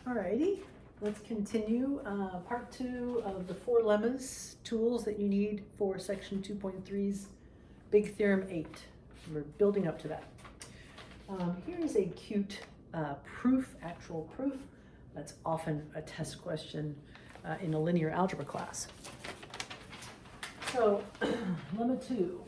Alrighty, let's continue part 2 of the 4 lemmas tools that you need for section 2.3's big theorem 8. We're building up to that. Here is a cute proof, actual proof. That's often a test question in a linear algebra class. So lemma 2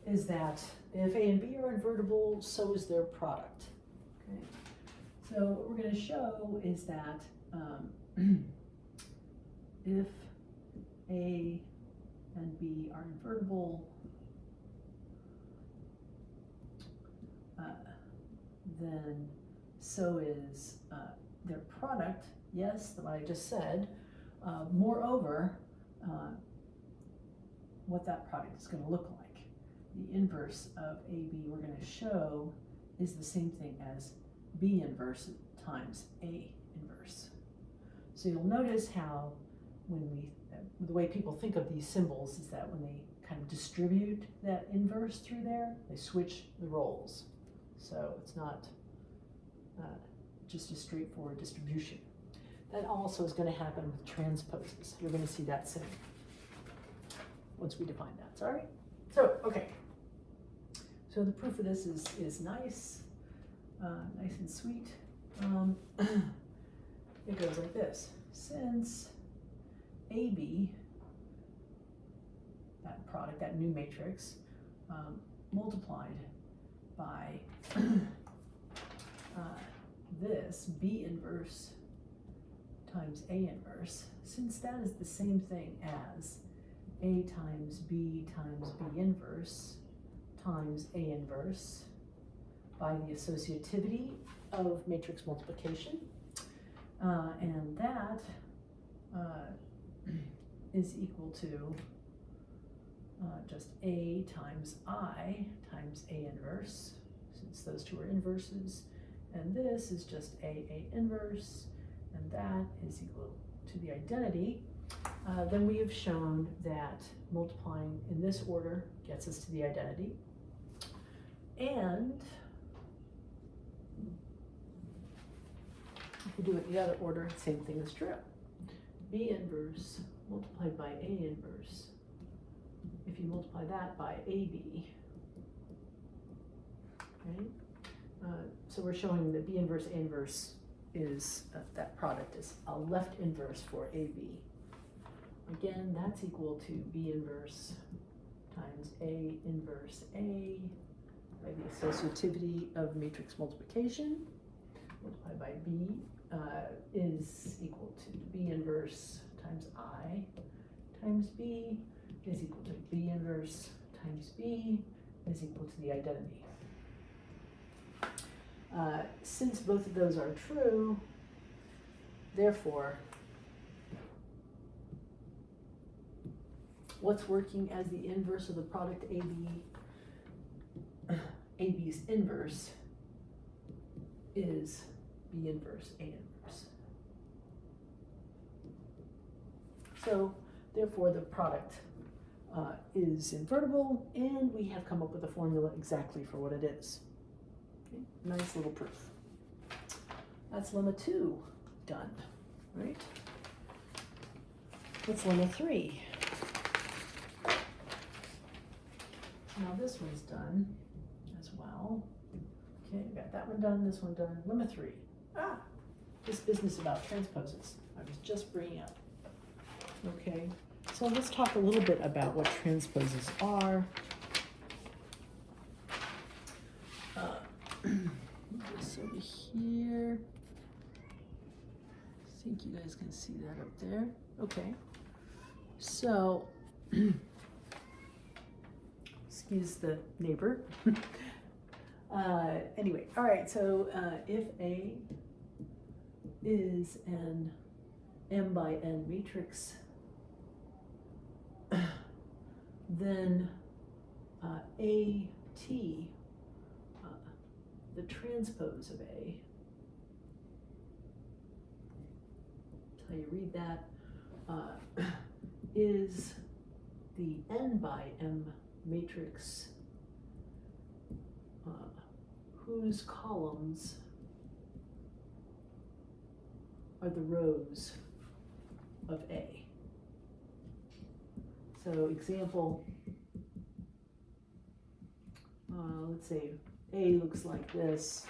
is that if A and B are invertible, so is their product. Okay. So what we're going to show is that if A and B are invertible, then so is their product. Yes, what I just said. Moreover, what that product is going to look like. The inverse of AB we're going to show is the same thing as B inverse times A inverse. So you'll notice how when the way people think of these symbols is that when they kind of distribute that inverse through there, they switch the roles. So it's not just a straightforward distribution. That also is going to happen with transposes. You're going to see that soon once we define that. Sorry. So, okay. So the proof of this is nice, nice and sweet. It goes like this. Since AB, that product, that new matrix, multiplied by this B inverse times A inverse, since that is the same thing as A times B inverse times A inverse by the associativity of matrix multiplication, and that is equal to just A times I times A inverse, since those two are inverses, and this is just A inverse, and that is equal to the identity. Then we have shown that multiplying in this order gets us to the identity. And if we do it in the other order, same thing is true. B inverse multiplied by A inverse. If you multiply that by AB, right? So we're showing that B inverse, A inverse is, that product is a left inverse for AB. Again, that's equal to B inverse times A inverse A by the associativity of matrix multiplication, multiplied by B is equal to B inverse times I times B is equal to B inverse times B is equal to the identity. Since both of those are true, therefore, what's working as the inverse of the product AB's inverse is B inverse A inverse. So therefore the product is invertible, and we have come up with a formula exactly for what it is. Okay. Nice little proof. That's lemma 2 done, right? What's lemma 3? Now this one's done as well. Okay, we got that one done, this one done. Lemma 3. This business about transposes I was just bringing up. Okay, so let's talk a little bit about what transposes are. This over here. I think you guys can see that up there. Okay, so excuse the neighbor. Anyway, all right, so if A is an M by N matrix, then AT, the transpose of A, that's how you read that, is the N by M matrix whose columns are the rows of A. So example, let's say A looks like this.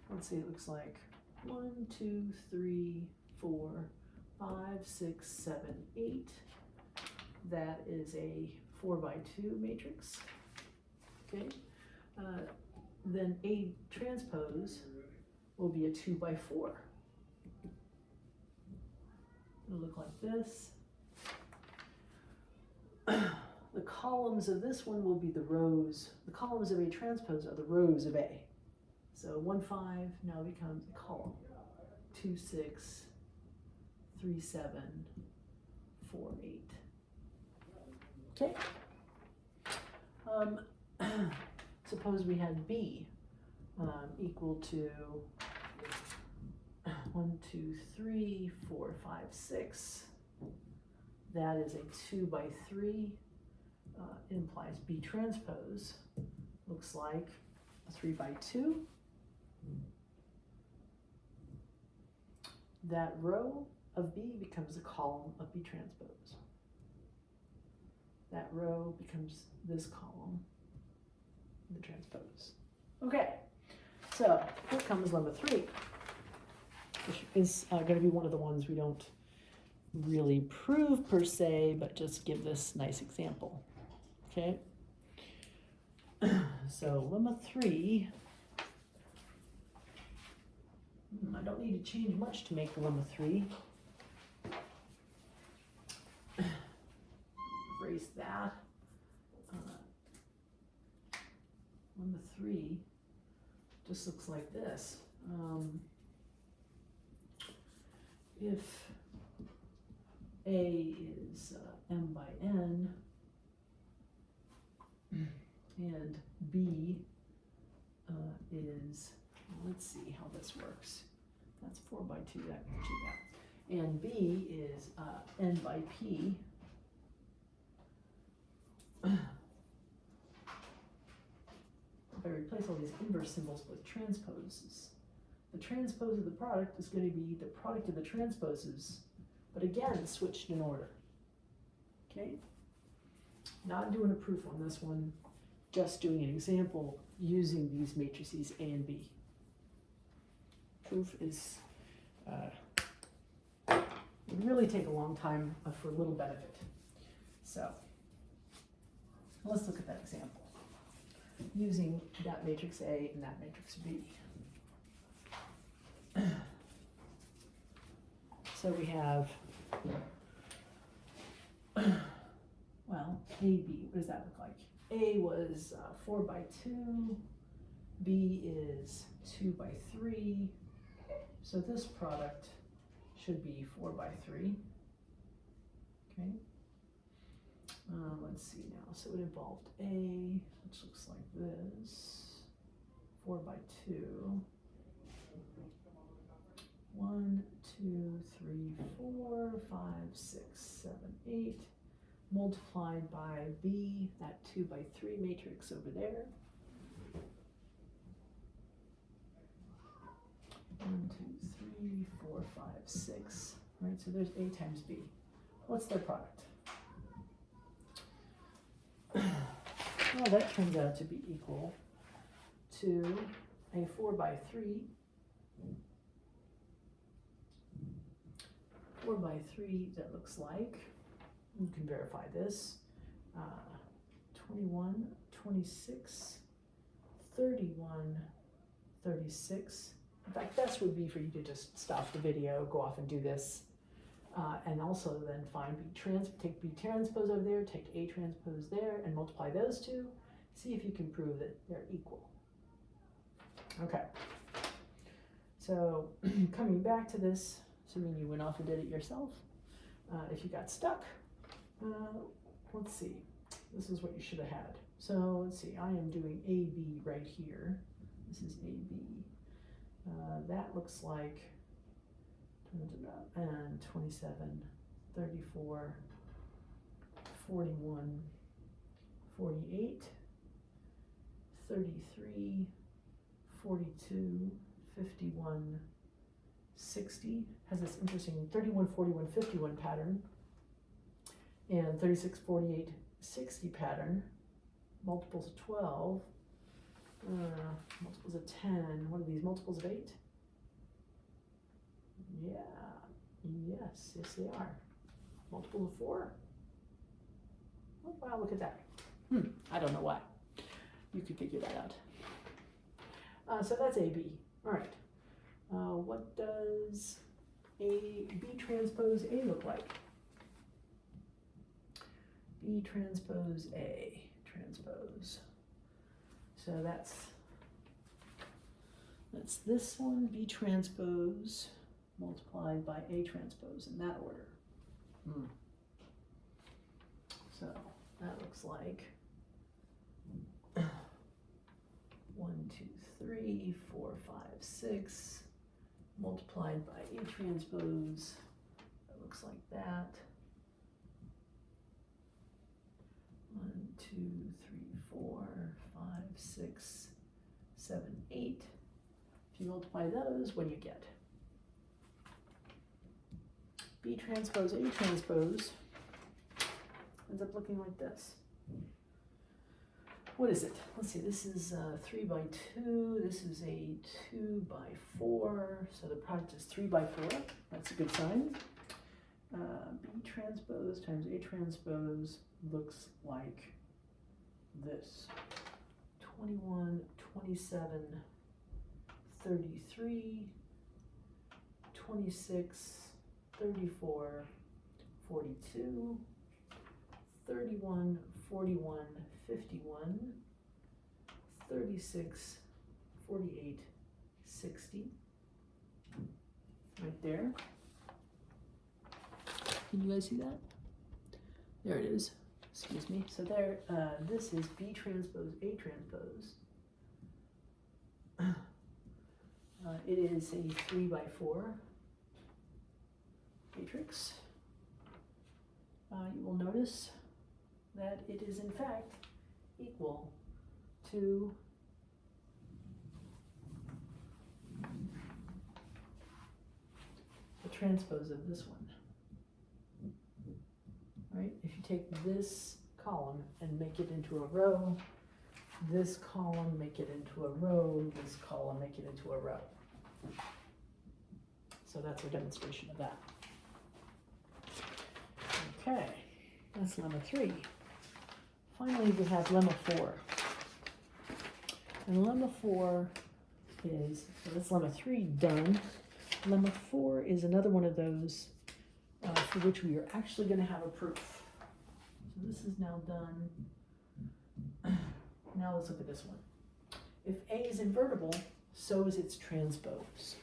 Let's say it looks like 1, 2, 3, 4, 5, 6, 7, 8. That is a 4 by 2 matrix. Okay. Then A transpose will be a 2 by 4. It'll look like this. The columns of this one will be the rows. The columns of A transpose are the rows of A. So 1, 5 now becomes a column. 2, 6, 3, 7, 4, 8. Okay. Suppose we had B equal to 1, 2, 3, 4, 5, 6. That is a 2 by 3. Implies B transpose looks like a 3 by 2. That row of B becomes a column of B transpose. That row becomes this column, the transpose. Okay, so here comes lemma 3, which is going to be one of the ones we don't really prove per se, but just give this nice example. Okay, so lemma 3, I don't need to change much to make the lemma 3. Erase that. Lemma 3 just looks like this. If A is m by n, and B is, let's see how this works. That's 4 by 2, that can do that. And B is n by p. If I replace all these inverse symbols with transposes, the transpose of the product is going to be the product of the transposes, but again, switched in order. Okay? Not doing a proof on this one, just doing an example using these matrices A and B. Proof is, would really take a long time for little benefit. So, let's look at that example using that matrix A and that matrix B. So we have, well, AB, what does that look like? A was 4 by 2, B is 2 by 3, so this product should be 4 by 3, okay? Let's see now, so it involved A, which looks like this, 4 by 2, 1, 2, 3, 4, 5, 6, 7, 8, multiplied by B, that 2 by 3 matrix over there. 1, 2, 3, 4, 5, 6. Right, so there's A times B. What's their product? Well, that turns out to be equal to a 4 by 3. 4 by 3, that looks like, you can verify this, 21, 26, 31, 36. In fact, best would be for you to just stop the video, go off and do this, and also then find take B transpose over there, take A transpose there, and multiply those two. See if you can prove that they're equal. Okay. So coming back to this, assuming you went off and did it yourself, if you got stuck, let's see. This is what you should have had. So let's see. I am doing AB right here. This is AB. That looks like and 27, 34, 41, 48, 33, 42, 51, 60 has this interesting 31, 41, 51 pattern, and 36, 48, 60 pattern, multiples of 12, multiples of 10, what are these, multiples of 8? Yeah, yes they are. Multiples of 4? Oh, wow, look at that. I don't know why. You could figure that out. So that's AB. All right. What does B transpose A look like? B transpose A, transpose. So that's this one, B transpose multiplied by A transpose in that order. So that looks like 1, 2, 3, 4, 5, 6 multiplied by A transpose. That looks like that. 1, 2, 3, 4, 5, 6, 7, 8. If you multiply those, what do you get? B transpose A transpose ends up looking like this. What is it? Let's see, this is 3 by 2, this is a 2 by 4, so the product is 3 by 4, that's a good sign. B transpose times A transpose looks like this. 21, 27, 33, 26, 34, 42, 31, 41, 51, 36, 48, 60. Right there. Can you guys see that? There it is. Excuse me. So there, this is B transpose A transpose. It is a 3 by 4 matrix. You will notice that it is in fact equal to the transpose of this one. Right? If you take this column and make it into a row, this column make it into a row, this column make it into a row. So that's a demonstration of that. Okay, that's lemma 3. Finally, we have lemma 4. And lemma 4 is, so that's lemma 3 done. Lemma 4 is another one of those for which we are actually going to have a proof. So this is now done. Now let's look at this one. If A is invertible, so is its transpose.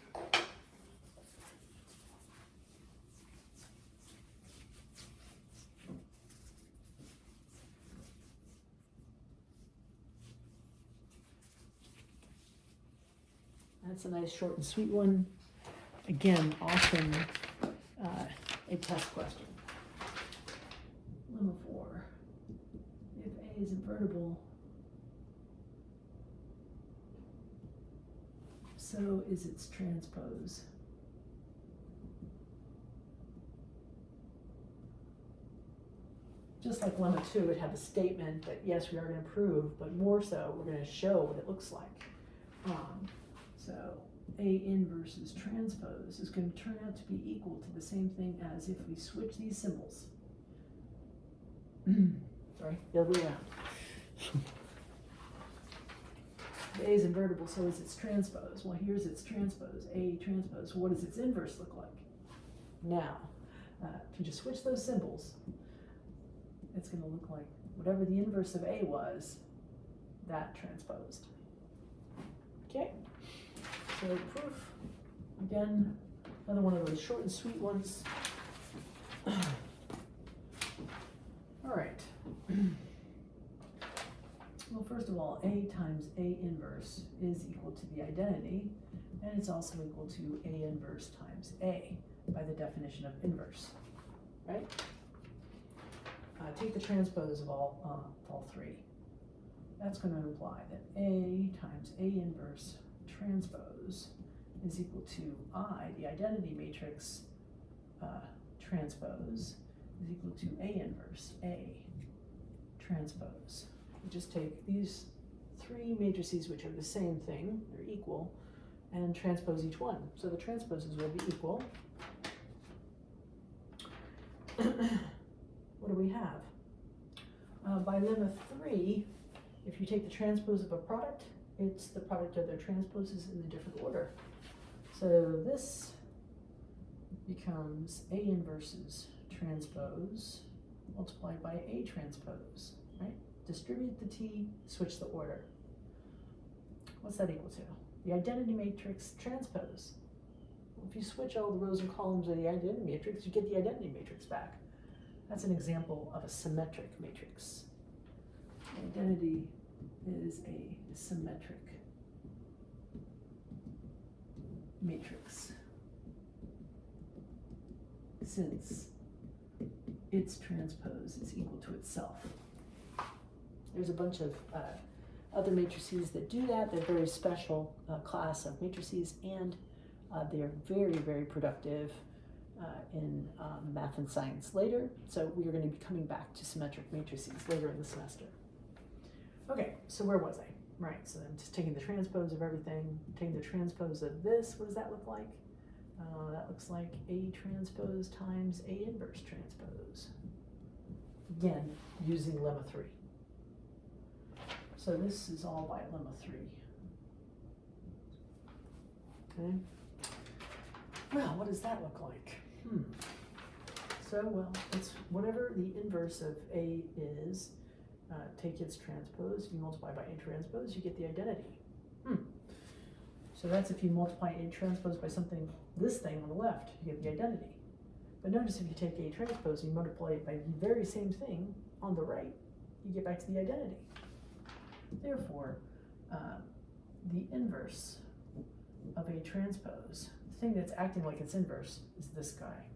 That's a nice short and sweet one. Again, often a test question. Lemma 4. If A is invertible, so is its transpose. Just like lemma 2, it had a statement that yes, we are going to prove, but more so, we're going to show what it looks like. So A inverse transpose is going to turn out to be equal to the same thing as if we switch these symbols. Sorry, the other way around. If A is invertible, so is its transpose. Well, here's its transpose, A transpose. What does its inverse look like? Now, if you just switch those symbols, it's going to look like whatever the inverse of A was, that transposed. Okay? So proof, again, another one of those short and sweet ones. All right. Well, first of all, A times A inverse is equal to the identity, and it's also equal to A inverse times A by the definition of inverse, right? Take the transpose of all three. That's going to imply that A times A inverse transpose is equal to I, the identity matrix transpose, is equal to A inverse A transpose. We just take these three matrices, which are the same thing, they're equal, and transpose each one. So the transposes will be equal. What do we have? By lemma 3, if you take the transpose of a product, it's the product of their transposes in a different order. So this becomes A inverses transpose multiplied by A transpose, right? Distribute the T, switch the order. What's that equal to? The identity matrix transpose. If you switch all the rows and columns of the identity matrix, you get the identity matrix back. That's an example of a symmetric matrix. Identity is a symmetric matrix since its transpose is equal to itself. There's a bunch of other matrices that do that. They're a very special class of matrices, and they're very, very productive in math and science later. So we are going to be coming back to symmetric matrices later in the semester. Okay, so where was I? Right, so I'm just taking the transpose of everything, taking the transpose of this. What does that look like? That looks like A transpose times A inverse transpose. Again, using lemma 3. So this is all by lemma 3. Okay. Well, what does that look like? So, well, it's whatever the inverse of A is, take its transpose, you multiply by A transpose, you get the identity. So that's if you multiply A transpose by something, this thing on the left, you get the identity. But notice if you take A transpose and you multiply it by the very same thing on the right, you get back to the identity. Therefore, the inverse of A transpose, the thing that's acting like its inverse, is this guy,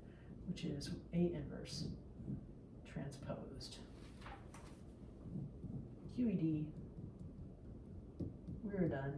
which is A inverse transposed. QED, we're done.